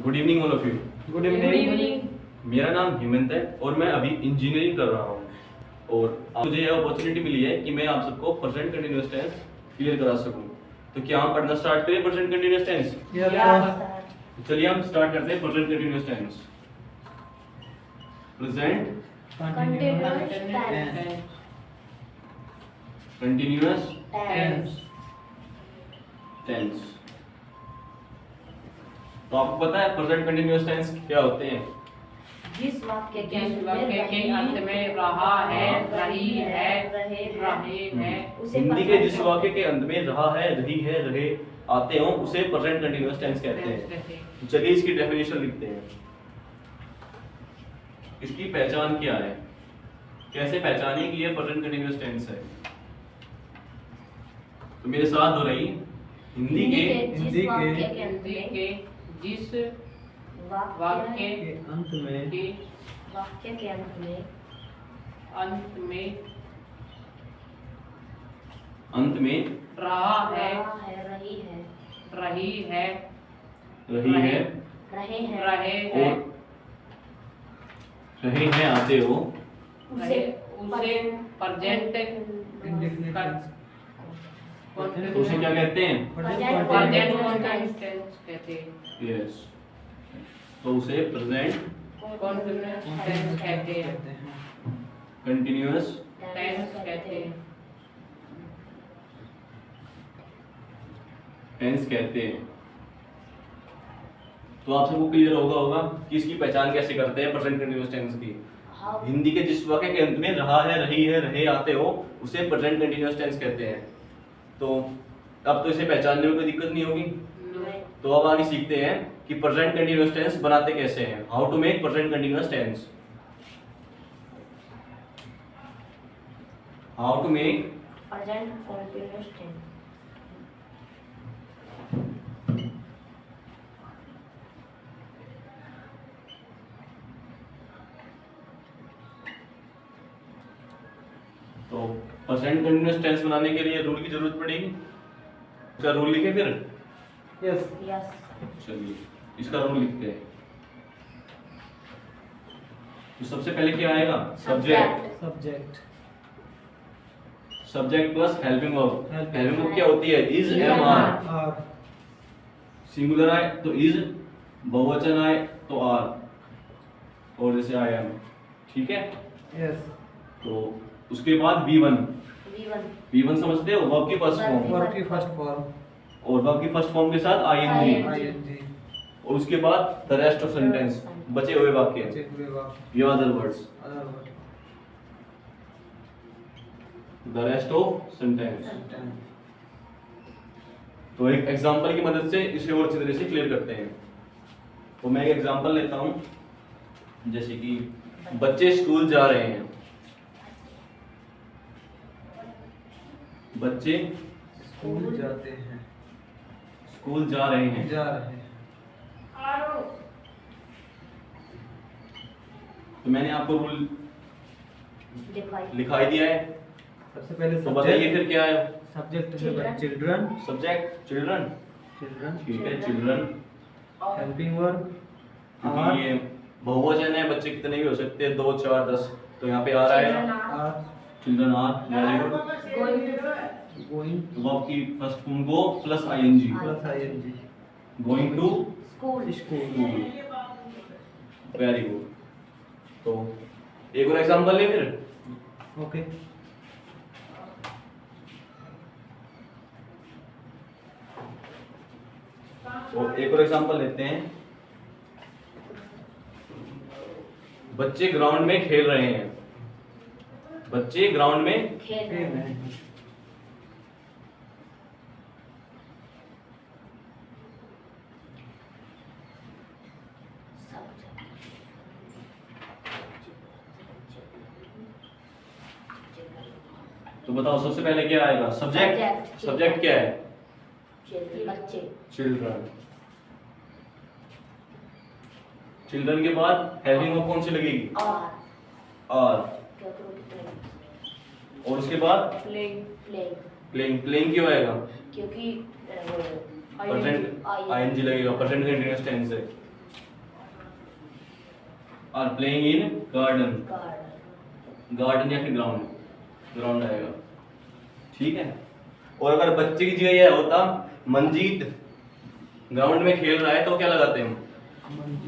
Good evening all of you. Good evening. मेरा नाम हेमंत है और मैं अभी इंजीनियरिंग कर रहा हूँ और मुझे यह अपॉर्चुनिटी मिली है कि मैं आप सबको प्रेजेंट कंटीन्यूअस टेंस क्लियर करा सकूँ। तो क्या हम पढ़ना स्टार्ट करें प्रेजेंट कंटीन्यूअस टेंस? तो चलिए हम स्टार्ट करते हैं present continuous tense. Present continuous tense. तो आपको पता है प्रेजेंट कंटीन्यूअस टेंस क्या होते हैं? जिस वाक्य के अंत में रहा है, रही है, रहे हैं, हिंदी के जिस वाक्य के अंत में रहा है, रही है, रहे आते हो उसे प्रेजेंट कंटीन्यूअस टेंस कहते हैं। तो चलिए इसकी डेफिनेशन लिखते हैं। इसकी पहचान क्या है, कैसे पहचाने कि ये प्रेजेंट कंटीन्यूअस टेंस है? तो मेरे साथ हो रही हिंदी के जिस वाक्य के अंत में रहा है, रही है, रही है, रहे हैं और रहे हैं आते हो उसे प्रेजेंट तो उसे क्या कहते हैं? प्रेजेंट टेंस कहते हैं। यस, तो उसे प्रेजेंट टेंस कहते हैं। कंटीन्यूअस टेंस कहते हैं। टेंस कहते हैं। तो आप सबको क्लियर होगा कि इसकी पहचान कैसे करते हैं प्रेजेंट कंटीन्यूअस टेंस की। हिंदी के जिस वाक्य के अंत में रहा है, रही है, रहे आते हो उसे प्रेजेंट कंटीन्यूअस टेंस कहते हैं। तो अब तो इसे पहचानने में कोई दिक्कत नहीं होगी। तो अब आगे सीखते हैं कि प्रेजेंट कंटीन्यूअस टेंस बनाते कैसे हैं। How to make present continuous tense. How to make present continuous tense. तो प्रेजेंट कंटीन्यूअस टेंस बनाने के लिए रूल की जरूरत पड़ेगी। इसका रूल लिखे फिर? यस। चलिए इसका रूल लिखते हैं। तो सबसे पहले क्या आएगा? Subject plus helping verb. Helping verb क्या होती है? Is, am, are. सिंगुलर आए तो इज, बहुवचन आए तो आर, और जैसे आई एम। ठीक है? यस। तो उसके बाद V1 समझते हो? वर्ब की फर्स्ट फॉर्म। और वर्ब की फर्स्ट फॉर्म के साथ आईएनजी। और उसके बाद द रेस्ट ऑफ सेंटेंस, बचे हुए वाक्य या other words. The rest of sentence. तो एक एग्जांपल की मदद से इसे और अच्छी तरह से क्लियर करते हैं। तो मैं एक एग्जांपल लेता हूं, जैसे कि बच्चे स्कूल जा रहे हैं। बच्चे स्कूल जाते हैं। स्कूल जा रहे हैं। तो मैंने आपको रूल लिखाई दिया है। सबसे पहले तो बताइए फिर क्या है? सब्जेक्ट है चिल्ड्रन। Subject children. ठीक है, चिल्ड्रन। हेल्पिंग वर्ब क्योंकि ये बहुवचन है, बच्चे कितने भी हो सकते हैं, 2, 4, 10। तो यहाँ पे आ रहा है children are. Very good. Verb की first form go plus I N G. Going to school. Very good. तो एक और एग्जांपल ले फिर। ओके। तो एक और एग्जांपल लेते हैं। बच्चे ग्राउंड में खेल रहे हैं। बच्चे ग्राउंड में खेल रहे हैं। तो बताओ सबसे पहले क्या आएगा? सब्जेक्ट क्या है? बच्चे। चिल्ड्रन के बाद हेल्पिंग वर्ब कौन सी लगेगी? आर। और उसके बाद प्लेइंग क्यों आएगा? क्योंकि प्रेजेंट आईएनजी लगेगा, प्रेजेंट कंटीन्यूअस टेंस है। Are playing in garden, garden garden या फिर ग्राउंड, ग्राउंड आएगा। ठीक है। और अगर बच्चे की जगह यह होता मंजीत ग्राउंड में खेल रहा है तो क्या लगाते हैं हम?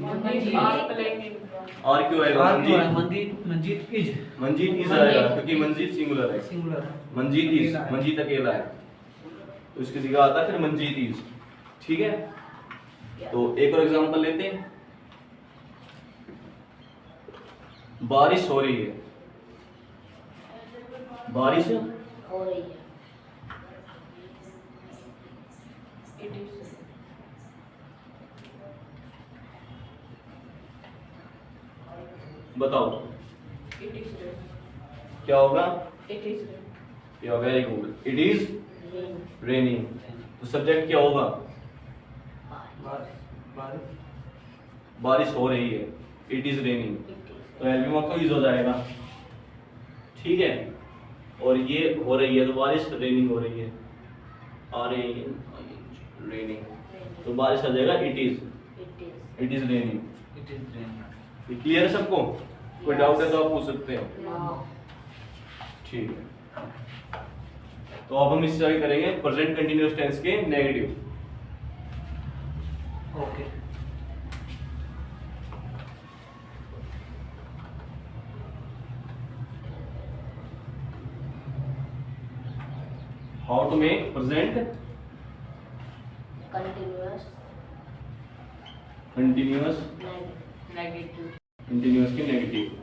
मंजीत आर प्लेइंग इन और क्यों आएगा मंजीत? मंजीत इज मंजीत इज आएगा क्योंकि मंजीत सिंगुलर है। सिंगुलर है। मंजीत इज, अकेला है। मंजीत अकेला है तो इसकी जगह आता है फिर मंजीत इज। ठीक है। तो एक और एग्जांपल लेते हैं। बारिश हो रही है, बारिश हो रही है। इट इज बताओ इट इज क्या होगा? इट इज या very good, it is rain raining. तो सब्जेक्ट क्या होगा? बारिश हो रही है, इट इज रेनिंग, तो एलबी में तो इज हो जाएगा। ठीक है। और ये हो रही है तो बारिश रेनिंग हो रही है, आर ए एन रेनिंग, तो बारिश आ जाएगा it is, it is raining. It is rain. ये क्लियर है सबको? कोई डाउट है तो आप पूछ सकते हो। नाउ ठीक है। तो अब हम इससे आगे करेंगे प्रेजेंट कंटीन्यूअस टेंस के negative. Okay. How to make present continuous continuous negative continuous के नेगेटिव।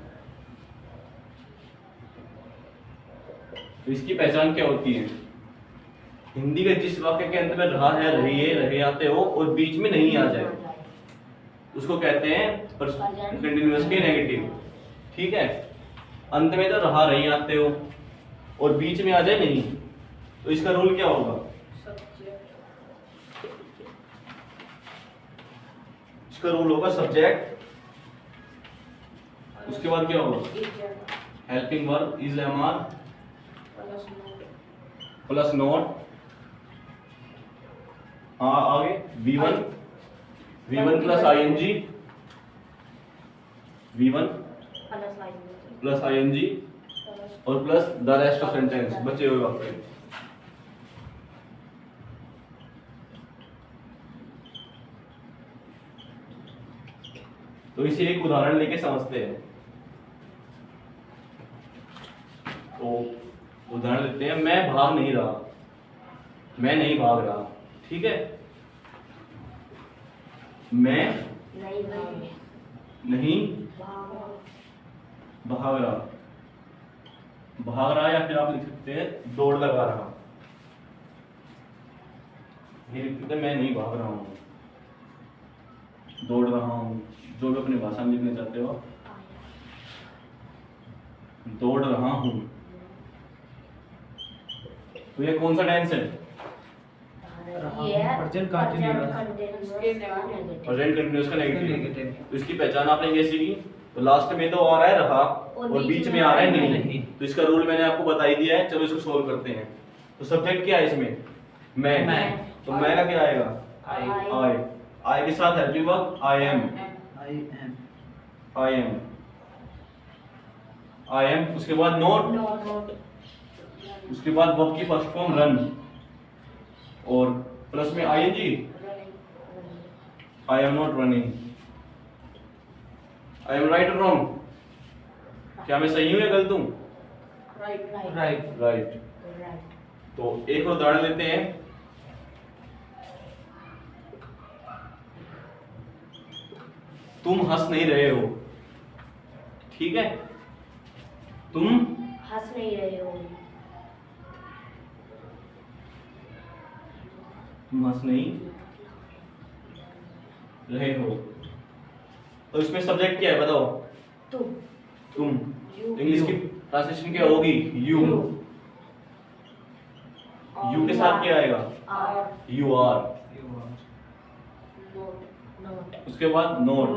तो इसकी पहचान क्या होती है? हिंदी के जिस वाक्य के अंत में रहा है, रही है, रहे आते हो और बीच में नहीं आ जाए उसको कहते हैं कंटीन्यूअस के नेगेटिव। ठीक है। अंत में तो रहा, रही आते हो और बीच में आ जाए नहीं, तो इसका रूल क्या होगा? इसका रूल होगा सब्जेक्ट, उसके बाद क्या होगा? Helping verb is am are plus not, हाँ आगे V1 V1 plus ING, V1 plus ING और plus the rest of sentence, बचे हुए वाक्य। तो इसे एक उदाहरण लेके समझते हैं। तो उदाहरण लेते हैं, मैं भाग नहीं रहा, मैं नहीं भाग रहा। ठीक है। मैं नहीं नहीं भाग रहा, भाग रहा या फिर आप लिख सकते हैं दौड़ लगा रहा। ये लिख सकते हैं मैं नहीं भाग रहा हूं, दौड़ रहा हूं, जो भी अपनी भाषा में लिखना चाहते हो। दौड़ रहा हूं, तो ये कौन सा टेंस है? Present continuous। प्रेजेंट कंटीन्यूअस का नेगेटिव। नेगेटिव। तो इसकी पहचान आपने कैसी की? तो लास्ट में तो आ रहा है रहा और बीच में आ रहा है नहीं, तो इसका रूल मैंने आपको बता ही दिया है। चलो इसको सोल्व करते हैं। तो सब्जेक्ट क्या है इसमें? मैं। तो मैं का क्या आएगा? आई। आई के साथ helping verb I am, I am. I am, I am. उसके बाद नोट, उसके बाद वर्ब की फर्स्ट फॉर्म रन और प्लस में ING, I am not running. I am right और रॉन्ग? क्या मैं सही हूं या गलत हूं? राइट। राइट। तो एक और उदाहरण लेते हैं। तुम हंस नहीं रहे हो। ठीक है। तुम हंस नहीं रहे हो, तुम हंस नहीं रहे हो। तो इसमें सब्जेक्ट क्या है बताओ? तुम। इंग्लिश की ट्रांसलेशन क्या होगी? यू। यू के साथ क्या आएगा? You are. उसके बाद नोट,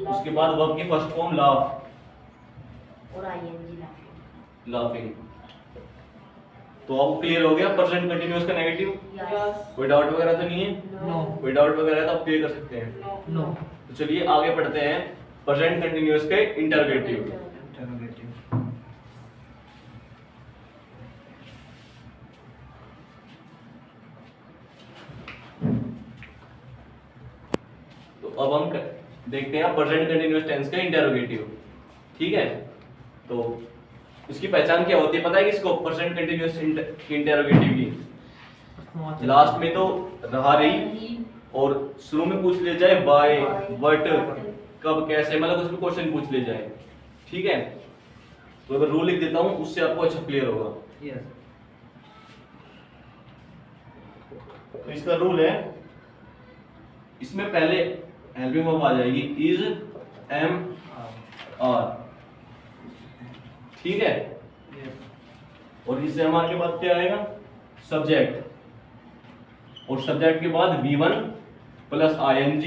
उसके बाद वर्ब की फर्स्ट फॉर्म लाफ और आईएनजी लाफिंग। तो अब क्लियर हो गया प्रेजेंट कंटीन्यूअस का नेगेटिव? कोई डाउट वगैरह तो नहीं है? नो। कोई डाउट वगैरह तो आप क्लियर कर सकते हैं। नो। तो चलिए आगे पढ़ते हैं। प्रेजेंट कंटिन्यूअस के इंटरोगेटिव। Interrogative. तो अब हम देखते हैं प्रेजेंट कंटिन्यूअस टेंस का इंटरोगेटिव। ठीक है, तो इसकी पहचान क्या होती है पता है किसको? प्रेजेंट कंटिन्यूअस इंटरोगेटिव की लास्ट में तो रहा रही और शुरू में पूछ ले जाए बाय, व्हाट, कब, कैसे, मतलब कुछ भी क्वेश्चन पूछ ले जाए। ठीक है, तो अगर रूल लिख देता हूं उससे आपको अच्छा क्लियर होगा। Yes. तो इसका रूल है, इसमें पहले हेल्पिंग वर्ब आ जाएगी इज, एम, आर। ठीक है, Yes. और इस एम आर के बाद क्या आएगा? सब्जेक्ट, और सब्जेक्ट के बाद V1 प्लस ING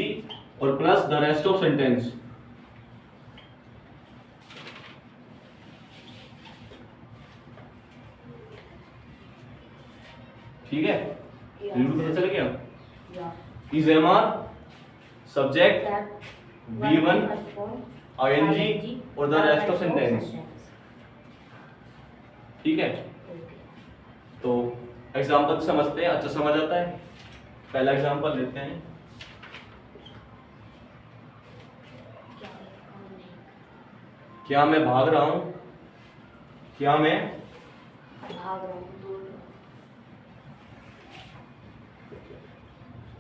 और plus the rest of sentence. ठीक है, रूल पता चल गया? Yeah. Is am are, subject, That V1 ING ING और द रेस्ट ऑफ सेंटेंस। ठीक है, Okay. तो एग्जांपल समझते हैं, अच्छा समझ आता है। पहला एग्जांपल लेते हैं। क्या मैं भाग रहा हूं? क्या मैं भाग रहा हूँ, दौड़ रहा हूँ।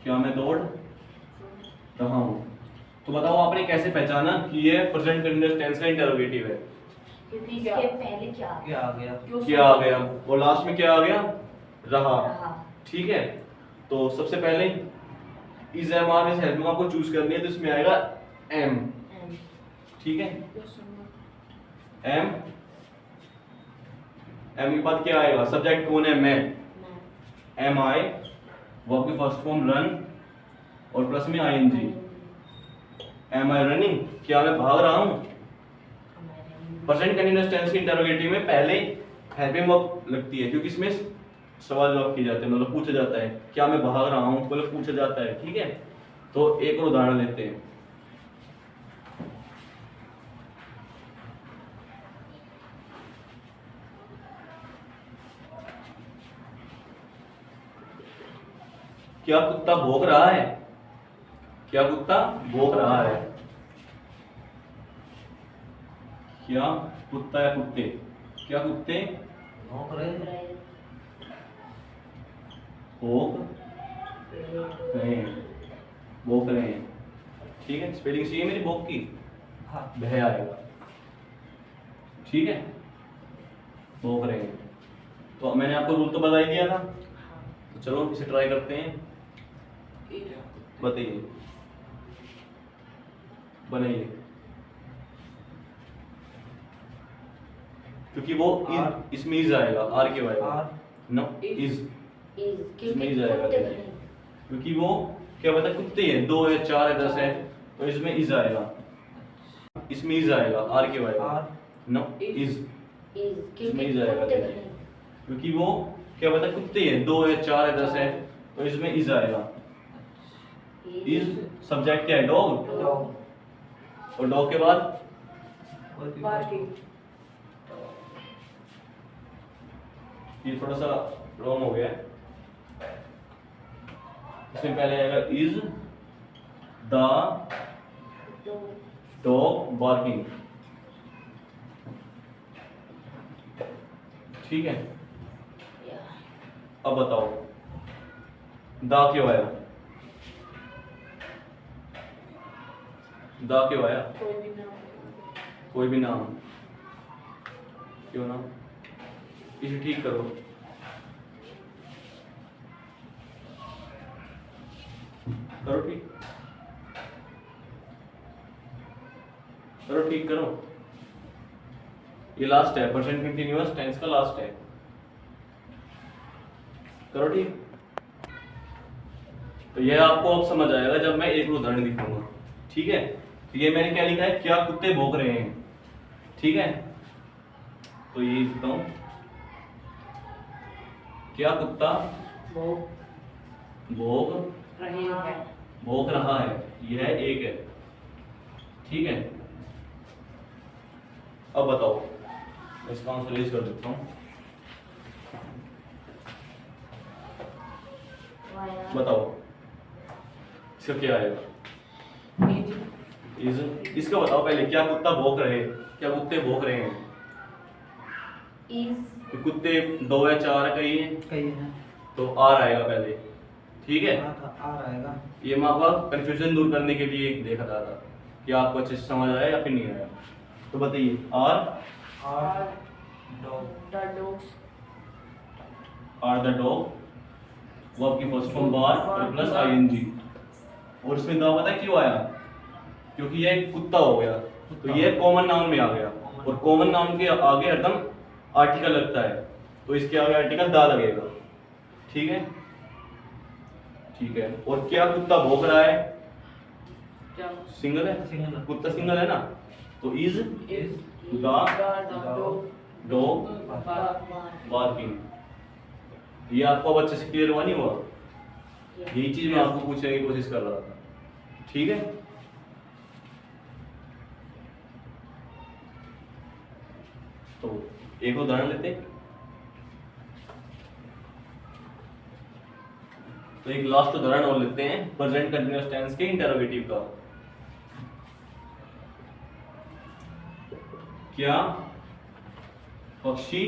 क्या मैं दौड़ रहा हूं? तो बताओ आपने कैसे पहचाना कि ये प्रेजेंट कंटीन्यूअस टेंस का इंटरोगेटिव है? क्योंकि क्या? इसके पहले क्या आ क्या आ गया? क्या आ गया और लास्ट में क्या आ गया? रहा। रहा। ठीक है, तो सबसे पहले इज एम आर में हेल्पिंग आपको चूज करनी है, तो इसमें आएगा एम। And ठीक है, एम, एम के बाद क्या आएगा? सब्जेक्ट कौन है? मैं। मैं एम आई, वर्ब की फर्स्ट फॉर्म रन और प्लस में आईएनजी। एम आई रनिंग? क्या मैं भाग रहा हूं? प्रेजेंट कंटीन्यूअस टेंस के इंटरोगेटिव में पहले हेल्पिंग वर्ब लगती है, क्योंकि इसमें सवाल जवाब किए जाते हैं, मतलब पूछा जाता है क्या मैं भाग रहा हूं, मतलब पूछा जाता है। ठीक है, तो एक और उदाहरण लेते हैं। क्या कुत्ता भौंक रहा है? क्या कुत्ता भौंक रहा है? क्या कुत्ता या कुत्ते? क्या कुत्ते भौंक रहे? भौंक रहे हैं? भौंक रहे हैं। ठीक है, स्पेलिंग चाहिए मेरी भौंक की? हाँ. भय आएगा। ठीक है, भौंक रहे हैं। तो मैंने आपको रूल तो बता ही दिया था, तो चलो इसे ट्राई करते हैं। बताइए, बनाइए। क्योंकि वो इसमें इज आएगा, आर क्यों आएगा? आर. No, is. इज इसमें क्योंकि इज आएगा, कुत्ते देखिए। क्योंकि वो क्या पता कुत्ते हैं, 2 है, 4 है, 10 है, तो इसमें इज आएगा। इसमें इज आएगा, आर क्यों आएगा? आर. No, is. इज इसमें क्योंकि इज आएगा, कुत्ते देखिए। क्योंकि वो क्या पता कुत्ते हैं, 2 है, 4 है, 10 है, तो इसमें इज आएगा। इज सब्जेक्ट क्या है? डॉग। डॉग. और डॉग के बाद और भी बार्किंग। ये थोड़ा सा रॉन्ग हो गया है। इसमें पहले आएगा इज द डॉग बार्किंग। ठीक है, अब बताओ दा क्यों आया? दा क्यों आया? कोई भी नाम क्यों ना? इसे ठीक करो। करो ठीक, करो ठीक करो। ये लास्ट है, प्रेजेंट कंटीन्यूअस टेंस का लास्ट है। करो ठीक। तो ये आपको अब समझ आएगा जब मैं एक उदाहरण दिखाऊंगा। ठीक है, तो ये मैंने क्या लिखा है? क्या कुत्ते भौंक रहे हैं। ठीक है, तो ये लिखता हूं, क्या कुत्ता भौंक रही है। भौंक रहा है। यह एक है। ठीक है, अब बताओ, इसका आंसर रेज कर देता हूँ। बताओ इसका क्या आएगा? इज इसका बताओ पहले, क्या कुत्ता भौंक रहे, क्या कुत्ते भौंक रहे हैं? is तो कुत्ते 2 या 4 कहीं है, कहीं है। तो आर आएगा पहले, ठीक है। आ रहेगा। ये मैं आपका कंफ्यूजन दूर करने के लिए देखा था कि आपको अच्छे से समझ आया या फिर नहीं आया। तो बताइए, आर और dog. the dogs are the dog, verb की फर्स्ट फॉर्म बार और प्लस आईएनजी, और इसमें द पता है क्यों आया? क्योंकि ये एक कुत्ता हो गया, तो ये कॉमन नाउन में आ गया, और कॉमन नाउन के आगे हरदम आर्टिकल लगता है, तो इसके आगे आर्टिकल दा लगेगा, ठीक है। ठीक है, और क्या कुत्ता भौंक रहा है? क्या सिंगल है, सिंगल। कुत्ता सिंगल है ना, तो is is the dog dog barking. ये आपको अब अच्छे से क्लियर हुआ नहीं हुआ? यही चीज मैं आपको पूछने की कोशिश कर रहा था, ठीक है। तो एक उदाहरण लेते हैं। तो एक लास्ट उदाहरण और लेते हैं प्रेजेंट कंटीन्यूअस टेंस के इंटरोगेटिव का। क्या पक्षी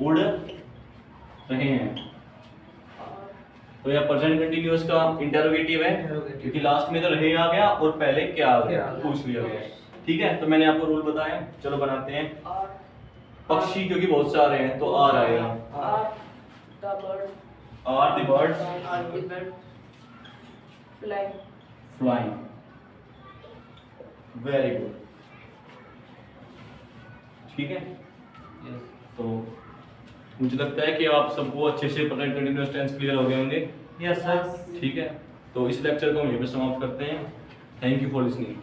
उड़ रहे हैं? तो यह प्रेजेंट कंटीन्यूअस का इंटरोगेटिव है, Interrogative। क्योंकि लास्ट में तो रहे आ गया और पहले क्या आ गया क्या? पूछ लिया गया, ठीक है। तो मैंने आपको रूल बताया, चलो बनाते हैं। और पक्षी क्योंकि बहुत सारे हैं तो आर आएगा, are the bird are the birds are the bird flying flying, very good, ठीक है। यस। तो मुझे लगता है कि आप सबको अच्छे से प्रेजेंट कंटीन्यूअस टेंस क्लियर हो गए होंगे, यस सर। ठीक है। तो इस लेक्चर को हम यहीं पे समाप्त करते हैं। Thank you for listening.